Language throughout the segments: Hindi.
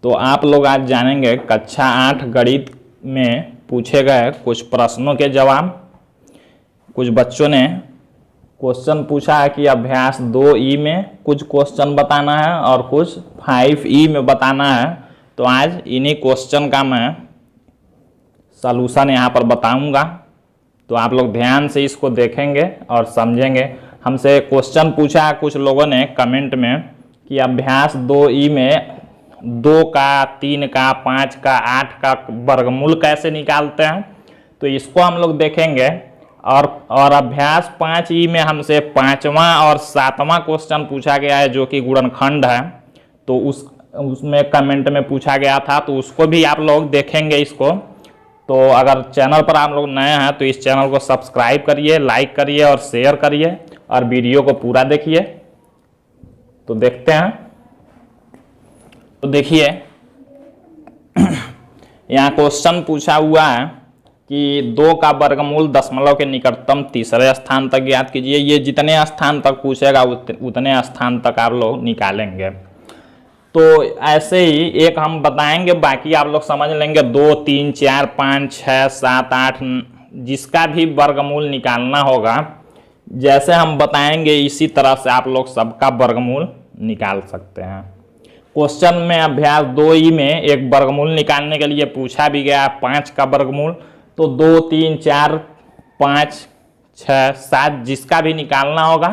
तो आप लोग आज जानेंगे कक्षा 8 गणित में पूछे गए कुछ प्रश्नों के जवाब। कुछ बच्चों ने क्वेश्चन पूछा है कि अभ्यास 2E में कुछ क्वेश्चन बताना है और कुछ 5E में बताना है। तो आज इन्हीं क्वेश्चन का मैं सलूशन यहाँ पर बताऊंगा, तो आप लोग ध्यान से इसको देखेंगे और समझेंगे। हमसे क्वेश्चन पूछा कुछ लोगों ने कमेंट में कि अभ्यास 2E में 2 का, 3 का, 5 का, 8 का वर्गमूल कैसे निकालते हैं, तो इसको हम लोग देखेंगे। और अभ्यास 5E में हमसे 5वां और 7वां क्वेश्चन पूछा गया है जो कि गुणनखंड है, तो उसमें कमेंट में पूछा गया था, तो उसको भी आप लोग देखेंगे इसको। तो अगर चैनल पर आप लोग नए हैं तो इस चैनल को सब्सक्राइब करिए, लाइक करिए और शेयर करिए और वीडियो को पूरा देखिए। तो देखते हैं। तो देखिए यहाँ क्वेश्चन पूछा हुआ है कि 2 का वर्गमूल दशमलव के निकटतम तीसरे स्थान तक ज्ञात कीजिए। ये जितने स्थान तक पूछेगा उतने स्थान तक आप लोग निकालेंगे। तो ऐसे ही एक हम बताएंगे, बाकी आप लोग समझ लेंगे। 2, 3, 4, 5, 6, 7, 8 जिसका भी वर्गमूल निकालना होगा, जैसे हम बताएंगे इसी तरह से आप लोग सबका वर्गमूल निकाल सकते हैं। क्वेश्चन में अभ्यास 2E में एक वर्गमूल निकालने के लिए पूछा भी गया 5 का वर्गमूल। तो 2, 3, 4, 5, 6, 7 जिसका भी निकालना होगा,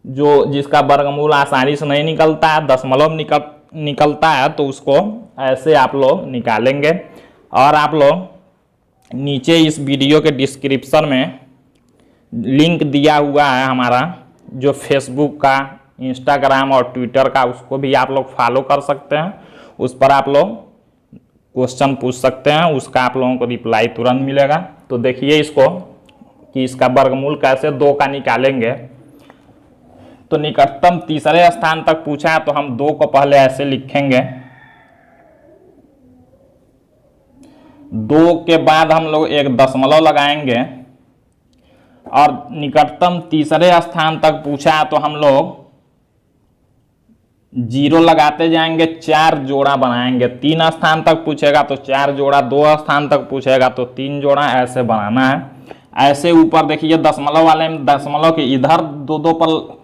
जिसका वर्गमूल आसानी से नहीं निकलता है, दशमलव निकलता है, तो उसको ऐसे आप लोग निकालेंगे। और आप लोग नीचे इस वीडियो के डिस्क्रिप्शन में लिंक दिया हुआ है हमारा, जो फेसबुक का, इंस्टाग्राम और ट्विटर का, उसको भी आप लोग फॉलो कर सकते हैं। उस पर आप लोग क्वेश्चन पूछ सकते हैं, उसका आप लोगों को रिप्लाई तुरंत मिलेगा। तो देखिए इसको कि इसका वर्गमूल कैसे 2 का निकालेंगे। तो निकटतम तीसरे स्थान तक पूछा है, तो हम 2 को पहले ऐसे लिखेंगे। 2 के बाद हम लोग एक दशमलव लगाएंगे और निकटतम तीसरे स्थान तक पूछा है, तो हम लोग 0 लगाते जाएंगे, 4 जोड़ा बनाएंगे। 3 स्थान तक पूछेगा तो 4 जोड़ा, 2 स्थान तक पूछेगा तो 3 जोड़ा, ऐसे बनाना है। ऐसे ऊपर देखिए दशमलव वाले में दशमलव के इधर 2 पर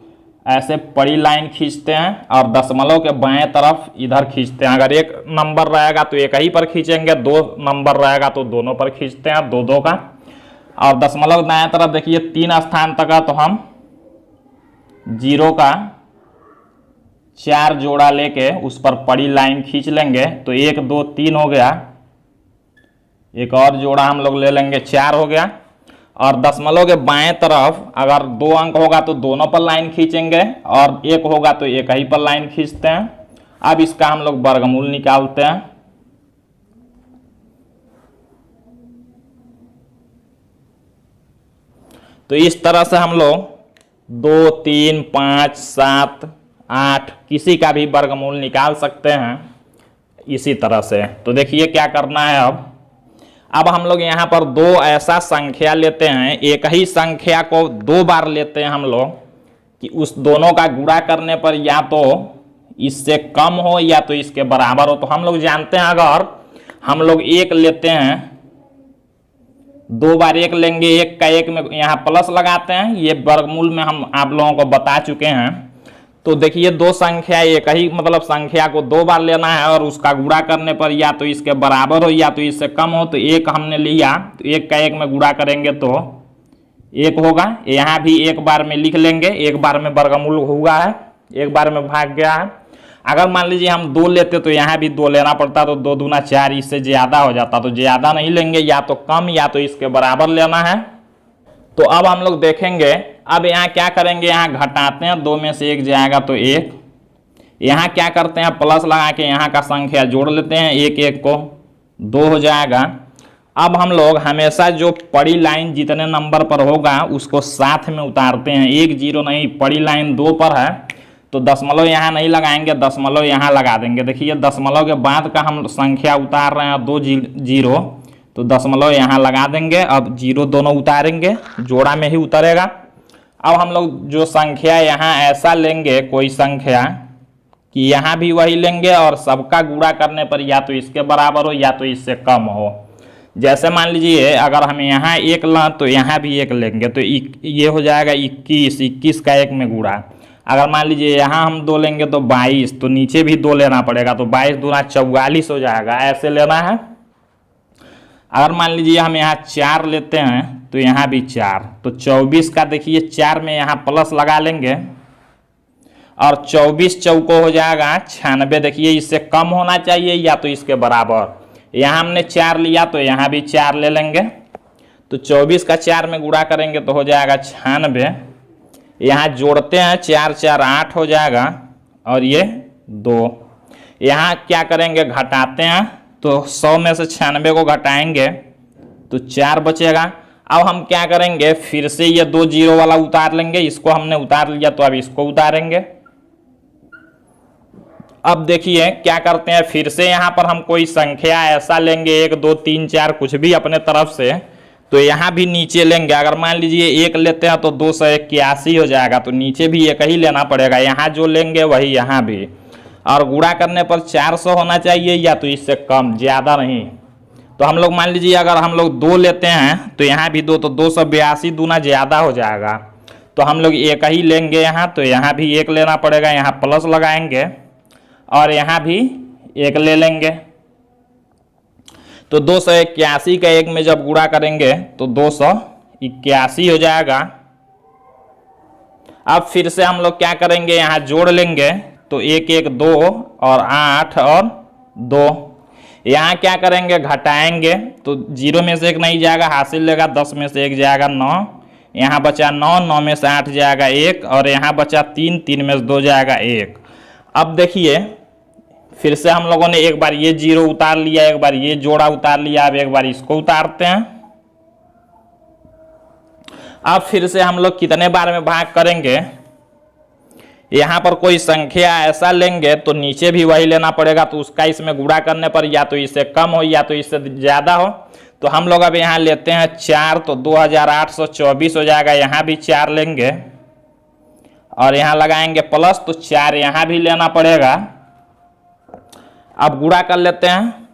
ऐसे बड़ी लाइन खींचते हैं और दशमलव के बाएं तरफ इधर खींचते हैं। अगर एक नंबर रहेगा तो एक ही पर खींचेंगे, 2 नंबर रहेगा तो दोनों पर खींचते हैं, 2 का। और दशमलव दाएं तरफ देखिए 3 स्थान तक है, तो हम 0 का 4 जोड़ा लेके उस पर बड़ी लाइन खींच लेंगे। तो 1, 2, 3 हो गया। एक और जोड़ा हम लोग ले लेंगे, 4 हो गया। और दशमलव के बाएं तरफ अगर 2 अंक होगा तो दोनों पर लाइन खींचेंगे, और 1 होगा तो एक ही पर लाइन खींचते हैं। अब इसका हम लोग वर्गमूल निकालते हैं। तो इस तरह से हम लोग 2, 3, 5, 7, 8 किसी का भी वर्गमूल निकाल सकते हैं इसी तरह से। तो देखिए क्या करना है। अब हम लोग यहाँ पर 2 ऐसा संख्या लेते हैं, एक ही संख्या को 2 बार लेते हैं हम लोग, कि उस दोनों का गुणा करने पर या तो इससे कम हो या तो इसके बराबर हो। तो हम लोग जानते हैं, अगर हम लोग 1 लेते हैं, 2 बार 1 लेंगे, 1 का 1 में यहाँ प्लस लगाते हैं, ये वर्गमूल में हम आप लोगों को बता चुके हैं। तो देखिए 2 संख्या, एक ही मतलब संख्या को 2 बार लेना है और उसका गुणा करने पर या तो इसके बराबर हो या तो इससे कम हो। तो 1 हमने लिया, तो 1 का 1 में गुणा करेंगे तो 1 होगा। यहाँ भी 1 बार में लिख लेंगे, 1 बार में वर्गमूल हुआ है, 1 बार में भाग गया है। अगर मान लीजिए हम 2 लेते तो यहाँ भी 2 लेना पड़ता, तो 2 दूना 4, इससे ज़्यादा हो जाता। तो ज़्यादा नहीं लेंगे, या तो कम या तो इसके बराबर लेना है। तो अब हम लोग देखेंगे, अब यहाँ क्या करेंगे, यहाँ घटाते हैं, 2 में से 1 जाएगा तो 1। यहाँ क्या करते हैं, प्लस लगा के यहाँ का संख्या जोड़ लेते हैं, 1, 1 को 2 हो जाएगा। अब हम लोग हमेशा जो बड़ी लाइन जितने नंबर पर होगा उसको साथ में उतारते हैं, 1, 0 नहीं, बड़ी लाइन 2 पर है तो दशमलव यहाँ नहीं लगाएंगे, दशमलव यहाँ लगा देंगे। देखिए दशमलव के बाद का हम संख्या उतार रहे हैं 2, 0, तो दशमलव यहाँ लगा देंगे। अब 0 दोनों उतारेंगे, जोड़ा में ही उतरेगा। अब हम लोग जो संख्या यहाँ ऐसा लेंगे, कोई संख्या कि यहाँ भी वही लेंगे और सबका गुणा करने पर या तो इसके बराबर हो या तो इससे कम हो। जैसे मान लीजिए अगर हम यहाँ 1 लें तो यहाँ भी 1 लेंगे तो ये हो जाएगा 21, 21 का 1 में गुणा। अगर मान लीजिए यहाँ हम 2 लेंगे तो 22, तो नीचे भी 2 लेना पड़ेगा, तो 22 दूना 44 हो जाएगा, ऐसे लेना है। अगर मान लीजिए हम यहाँ 4 लेते हैं तो यहाँ भी 4, तो 24 का देखिए 4 में यहाँ प्लस लगा लेंगे और 24 चौको हो जाएगा 96। देखिए इससे कम होना चाहिए या तो इसके बराबर। यहाँ हमने 4 लिया तो यहाँ भी 4 ले लेंगे, तो 24 का 4 में गुणा करेंगे तो हो जाएगा 96। यहाँ जोड़ते हैं 4 4 8 हो जाएगा और ये 2। यहाँ क्या करेंगे घटाते हैं, तो 100 में से 96 को घटाएंगे तो 4 बचेगा। अब हम क्या करेंगे फिर से ये 2 जीरो वाला उतार लेंगे, इसको हमने उतार लिया तो अब इसको उतारेंगे। अब देखिए क्या करते हैं, फिर से यहाँ पर हम कोई संख्या ऐसा लेंगे 1 2 3 4 कुछ भी अपने तरफ से, तो यहाँ भी नीचे लेंगे। अगर मान लीजिए 1 लेते हैं तो 281 हो जाएगा, तो नीचे भी 1 ही लेना पड़ेगा। यहाँ जो लेंगे वही यहाँ भी, और गुणा करने पर 400 होना चाहिए या तो इससे कम, ज़्यादा नहीं। तो हम लोग मान लीजिए अगर हम लोग 2 लेते हैं तो यहाँ भी 2, तो 282 दूना ज़्यादा हो जाएगा, तो हम लोग 1 ही लेंगे यहाँ, तो यहाँ भी 1 लेना पड़ेगा। यहाँ प्लस लगाएंगे और यहाँ भी 1 ले लेंगे, तो 281 का 1 में जब गुणा करेंगे तो 281 हो जाएगा। अब फिर से हम लोग क्या करेंगे, यहाँ जोड़ लेंगे, तो 1 1 2 और 8 और 2। यहाँ क्या करेंगे घटाएंगे, तो 0 में से 1 नहीं जाएगा, हासिल लेगा, 10 में से 1 जाएगा 9, यहाँ बचा 9, 9 में से 8 जाएगा 1, और यहाँ बचा 3, 3 में से 2 जाएगा 1। अब देखिए फिर से हम लोगों ने एक बार ये 0 उतार लिया, एक बार ये जोड़ा उतार लिया, अब एक बार इसको उतारते हैं। अब फिर से हम लोग कितने बार में भाग करेंगे, यहाँ पर कोई संख्या ऐसा लेंगे तो नीचे भी वही लेना पड़ेगा, तो उसका इसमें गुणा करने पर या तो इससे कम हो या तो इससे ज़्यादा हो। तो हम लोग अब यहाँ लेते हैं 4, तो 2824 हो जाएगा। यहाँ भी 4 लेंगे और यहाँ लगाएंगे प्लस, तो 4 यहाँ भी लेना पड़ेगा। अब गुणा कर लेते हैं,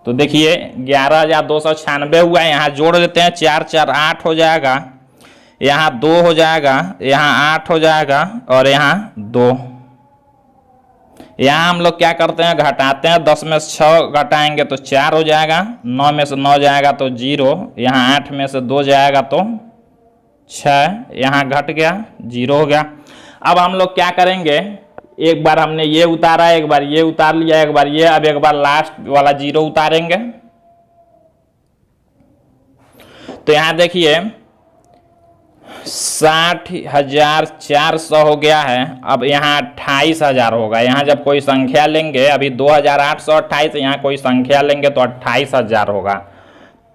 तो देखिए 11296 हुआ है। यहाँ जोड़ लेते हैं, 4 4 8 हो जाएगा, यहाँ 2 हो जाएगा, यहाँ 8 हो जाएगा और यहाँ 2। यहाँ हम लोग क्या करते हैं घटाते हैं, 10 में से 6 घटाएंगे तो 4 हो जाएगा, 9 में से 9 जाएगा तो 0, यहाँ 8 में से 2 जाएगा तो 6, यहाँ घट गया 0 हो गया। अब हम लोग क्या करेंगे, एक बार हमने ये उतारा, एक बार ये उतार लिया, एक बार ये, अब एक बार लास्ट वाला 0 उतारेंगे। तो यहाँ देखिए 60,400 हो गया है। अब यहाँ 28,000 होगा। यहाँ जब कोई संख्या लेंगे, अभी 2828, यहाँ कोई संख्या लेंगे तो 28,000 होगा।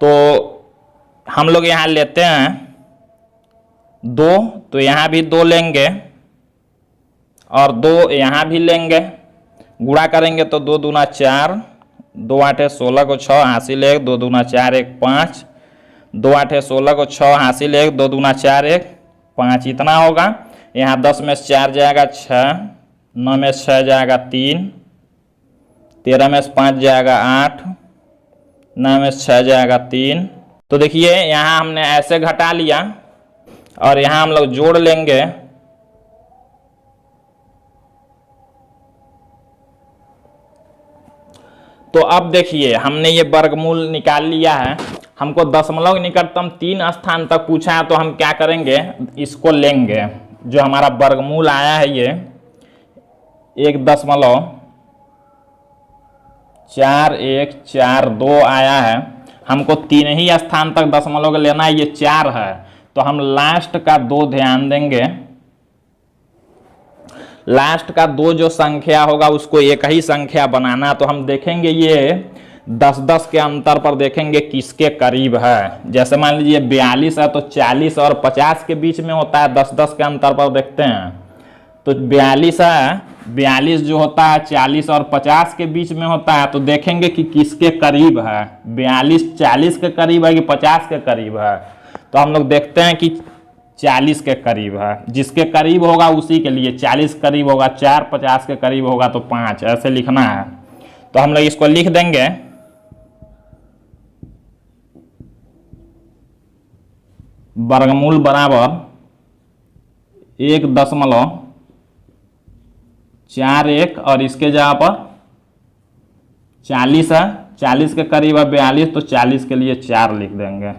तो हम लोग यहाँ लेते हैं 2, तो यहाँ भी 2 लेंगे और 2 यहाँ भी लेंगे, गुणा करेंगे तो 2 दूना 4, 2 8 16 को 6 हासिल 1, 2 दूना 4 1 5, 2 8 16 को 6 हासिल 1, 2 दूना 4 1 5, इतना होगा। यहाँ 10 में से 4 जाएगा 6, 9 में से 6 जाएगा 3, 13 में से 5 जाएगा 8, 9 में से 6 जाएगा 3। तो देखिए यहाँ हमने ऐसे घटा लिया और यहाँ हम लोग जोड़ लेंगे, तो अब देखिए हमने ये वर्गमूल निकाल लिया है। हमको दशमलव निकटतम 3 स्थान तक पूछा है, तो हम क्या करेंगे, इसको लेंगे जो हमारा वर्गमूल आया है, ये 1.4142 आया है। हमको 3 ही स्थान तक दशमलव लेना है, ये 4 है, तो हम लास्ट का 2 ध्यान देंगे। लास्ट का 2 जो संख्या होगा उसको एक ही संख्या बनाना, तो हम देखेंगे ये 10-10 के अंतर पर देखेंगे किसके करीब है। जैसे मान लीजिए 42 है तो 40 और 50 के बीच में होता है, 10-10 के अंतर पर देखते हैं। तो 42 है 42 जो होता है 40 और 50 के बीच में होता है, तो देखेंगे कि किसके करीब है, 42 40 के करीब है कि 50 के करीब है। तो हम लोग देखते हैं कि 40 के करीब है, जिसके करीब होगा उसी के लिए 40 करीब होगा 4, 50 के करीब होगा तो 5, ऐसे लिखना है। तो हम लोग इसको लिख देंगे वर्गमूल बराबर 1.41 और इसके जगह पर 40 है, 40 के करीब है 42, तो 40 के लिए 4 लिख देंगे,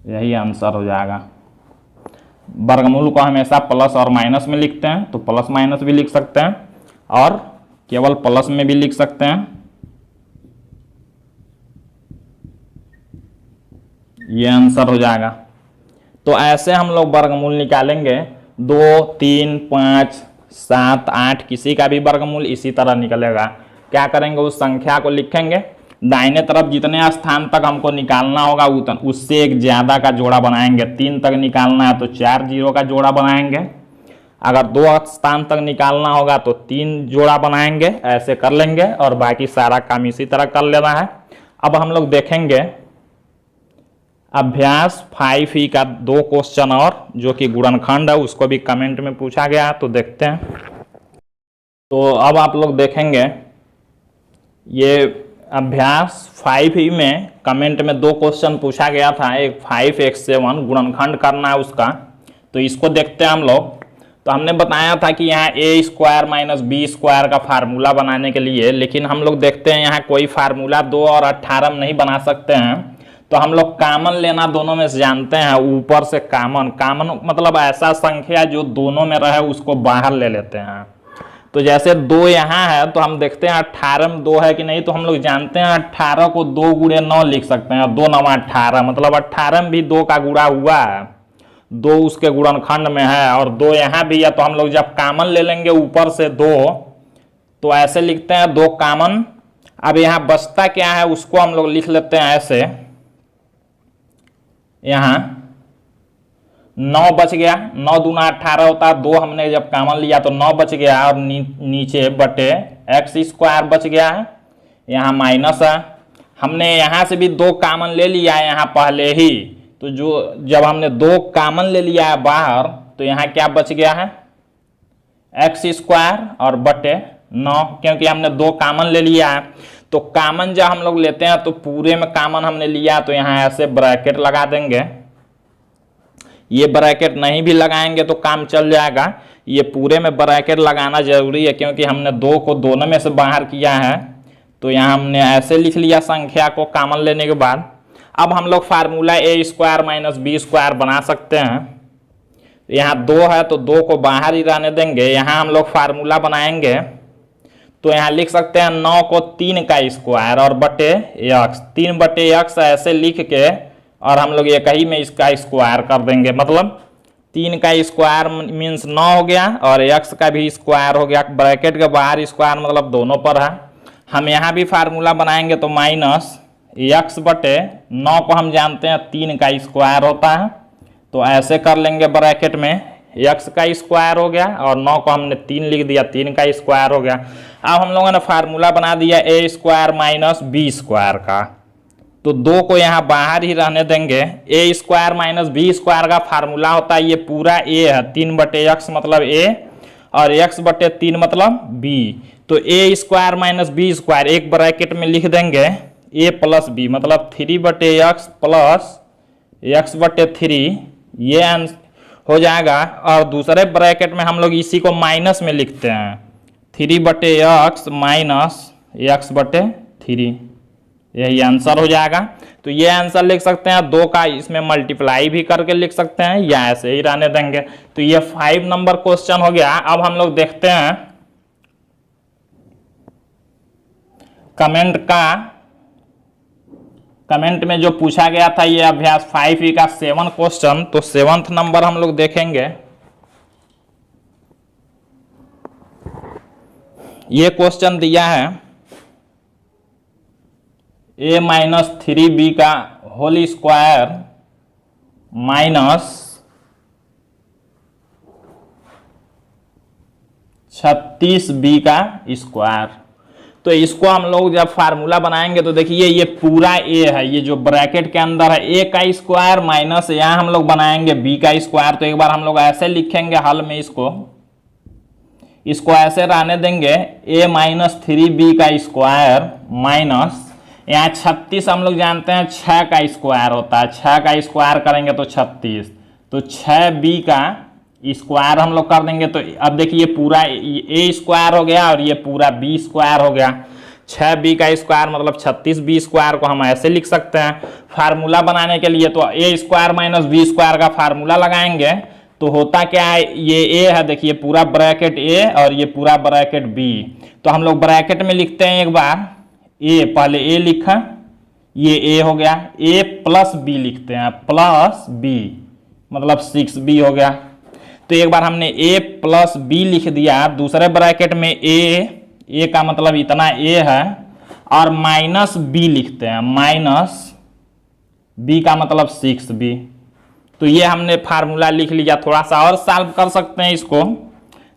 यही आंसर हो जाएगा। वर्गमूल को हमेशा प्लस और माइनस में लिखते हैं, तो प्लस माइनस भी लिख सकते हैं और केवल प्लस में भी लिख सकते हैं, ये आंसर हो जाएगा। तो ऐसे हम लोग वर्गमूल निकालेंगे, 2, 3, 5, 7, 8 किसी का भी वर्गमूल इसी तरह निकलेगा। क्या करेंगे, उस संख्या को लिखेंगे, दाहिने तरफ जितने स्थान तक हमको निकालना होगा उससे एक ज्यादा का जोड़ा बनाएंगे। 3 तक निकालना है तो 4 जीरो का जोड़ा बनाएंगे, अगर 2 स्थान तक निकालना होगा तो 3 जोड़ा बनाएंगे, ऐसे कर लेंगे और बाकी सारा काम इसी तरह कर लेना है। अब हम लोग देखेंगे अभ्यास 5E का 2 क्वेश्चन और, जो कि गुणनखंड है, उसको भी कमेंट में पूछा गया है, तो देखते हैं। तो अब आप लोग देखेंगे ये अभ्यास 5E में कमेंट में 2 क्वेश्चन पूछा गया था, एक 5x7 गुणनखंड करना है उसका, तो इसको देखते हैं हम लोग। तो हमने बताया था कि यहाँ a² - b² का फार्मूला बनाने के लिए, लेकिन हम लोग देखते हैं यहाँ कोई फार्मूला 2 और 18 में नहीं बना सकते हैं, तो हम लोग कामन लेना दोनों में से जानते हैं, ऊपर से कामन मतलब ऐसा संख्या जो दोनों में रहे उसको बाहर ले लेते हैं। तो जैसे 2 यहाँ है तो हम देखते हैं 18 में 2 है कि नहीं, तो हम लोग जानते हैं 18 को 2 गुणे 9 लिख सकते हैं, 2 9 18, मतलब 18 में भी 2 का गुणा हुआ है, 2 उसके गुणनखंड में है और 2 यहाँ भी है। तो हम लोग जब कामन ले लेंगे ऊपर से 2, तो ऐसे लिखते हैं 2 कामन। अब यहाँ बचता क्या है उसको हम लोग लिख लेते हैं ऐसे, यहाँ 9 बच गया, 9 दूना 18 होता है, 2 हमने जब कामन लिया तो 9 बच गया और नीचे बटे x² बच गया है, यहाँ माइनस है। हमने यहाँ से भी 2 कामन ले लिया है यहाँ पहले ही, तो जब हमने 2 कामन ले लिया है बाहर, तो यहाँ क्या बच गया है x² और बटे 9, क्योंकि हमने 2 कामन ले लिया है। तो कामन जब हम लोग लेते हैं तो पूरे में कामन हमने लिया, तो यहाँ ऐसे ब्रैकेट लगा देंगे, ये ब्रैकेट नहीं भी लगाएंगे तो काम चल जाएगा, ये पूरे में ब्रैकेट लगाना जरूरी है क्योंकि हमने 2 को दोनों में से बाहर किया है। तो यहाँ हमने ऐसे लिख लिया संख्या को कामन लेने के बाद। अब हम लोग फार्मूला a² - b² बना सकते हैं। यहाँ 2 है तो 2 को बाहर ही रहने देंगे, यहाँ हम लोग फार्मूला बनाएंगे, तो यहाँ लिख सकते हैं 9 को 3 का स्क्वायर और बटे x, 3 बटे x ऐसे लिख के और हम लोग एक ही में इसका स्क्वायर कर देंगे, मतलब 3 का स्क्वायर मीन्स 9 हो गया और x का भी स्क्वायर हो गया, ब्रैकेट के बाहर स्क्वायर मतलब दोनों पर है। हम यहाँ भी फार्मूला बनाएंगे तो माइनस x बटे 9 को हम जानते हैं 3 का स्क्वायर होता है, तो ऐसे कर लेंगे, ब्रैकेट में x का स्क्वायर हो गया और 9 को हमने 3 लिख दिया, 3 का स्क्वायर हो गया। अब हम लोगों ने फार्मूला बना दिया a² - b² का, तो 2 को यहाँ बाहर ही रहने देंगे। a² - b² का फार्मूला होता है, ये पूरा a है, 3 बटे x मतलब a और x बटे 3 मतलब b, तो a² - b² एक ब्रैकेट में लिख देंगे a प्लस b, मतलब 3 बटे x प्लस x बटे 3, ये हो जाएगा। और दूसरे ब्रैकेट में हम लोग इसी को माइनस में लिखते हैं, 3 बटे x माइनस x बटे 3, यही आंसर हो जाएगा। तो ये आंसर लिख सकते हैं, 2 का इसमें मल्टीप्लाई भी करके लिख सकते हैं या ऐसे ही रहने देंगे। तो ये 5 नंबर क्वेश्चन हो गया। अब हम लोग देखते हैं कमेंट में जो पूछा गया था ये अभ्यास 5E का 7 क्वेश्चन, तो 7th नंबर हम लोग देखेंगे। ये क्वेश्चन दिया है a - 3b का होल स्क्वायर माइनस 36b का स्क्वायर। तो इसको हम लोग जब फार्मूला बनाएंगे तो देखिए ये पूरा a है, ये जो ब्रैकेट के अंदर है a का स्क्वायर माइनस यहाँ हम लोग बनाएंगे b का स्क्वायर। तो एक बार हम लोग ऐसे लिखेंगे हल में, इसको ऐसे रहने देंगे a माइनस 3b का स्क्वायर माइनस यहाँ 36 हम लोग जानते हैं 6 का स्क्वायर होता है, 6 का स्क्वायर करेंगे तो 36, तो 6b का स्क्वायर हम लोग कर देंगे। तो अब देखिए पूरा a स्क्वायर हो गया और ये पूरा b स्क्वायर हो गया। 6b का स्क्वायर मतलब 36b स्क्वायर को हम ऐसे लिख सकते हैं। फार्मूला बनाने के लिए तो a square minus b square का फार्मूला लगाएंगे तो होता क्या है, ये a है देखिए पूरा ब्रैकेट a और ये पूरा ब्रैकेट b। तो हम लोग ब्रैकेट में लिखते हैं एक बार a, पहले a लिखा, ये a हो गया, a प्लस b लिखते हैं, प्लस b मतलब 6b हो गया। तो एक बार हमने a प्लस b लिख दिया, दूसरे ब्रैकेट में a का मतलब इतना a है और माइनस b लिखते हैं, माइनस b का मतलब 6b। तो ये हमने फार्मूला लिख लिया। थोड़ा सा और सॉल्व कर सकते हैं इसको,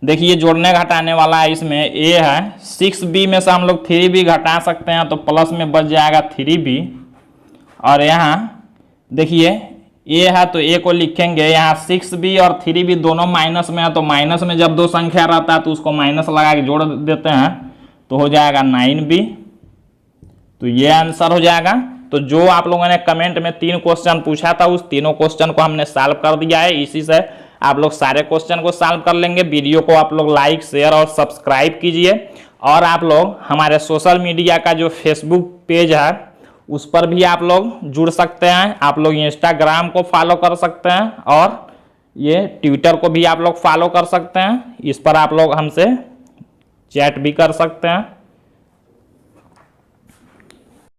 देखिए जोड़ने घटाने वाला है, इसमें a है, 6b में से हम लोग 3b घटा सकते हैं तो प्लस में बच जाएगा 3b। और यहाँ देखिए a है तो a को लिखेंगे, यहाँ 6b और 3b दोनों माइनस में है तो माइनस में जब दो संख्या रहता है तो उसको माइनस लगा के जोड़ देते हैं तो हो जाएगा 9b। तो ये आंसर हो जाएगा। तो जो आप लोगों ने कमेंट में 3 क्वेश्चन पूछा था उस तीनों क्वेश्चन को हमने सॉल्व कर दिया है। इसी से आप लोग सारे क्वेश्चन को सॉल्व कर लेंगे। वीडियो को आप लोग लाइक शेयर और सब्सक्राइब कीजिए और आप लोग हमारे सोशल मीडिया का जो फेसबुक पेज है उस पर भी आप लोग जुड़ सकते हैं। आप लोग इंस्टाग्राम को फॉलो कर सकते हैं और ये ट्विटर को भी आप लोग फॉलो कर सकते हैं। इस पर आप लोग हमसे चैट भी कर सकते हैं।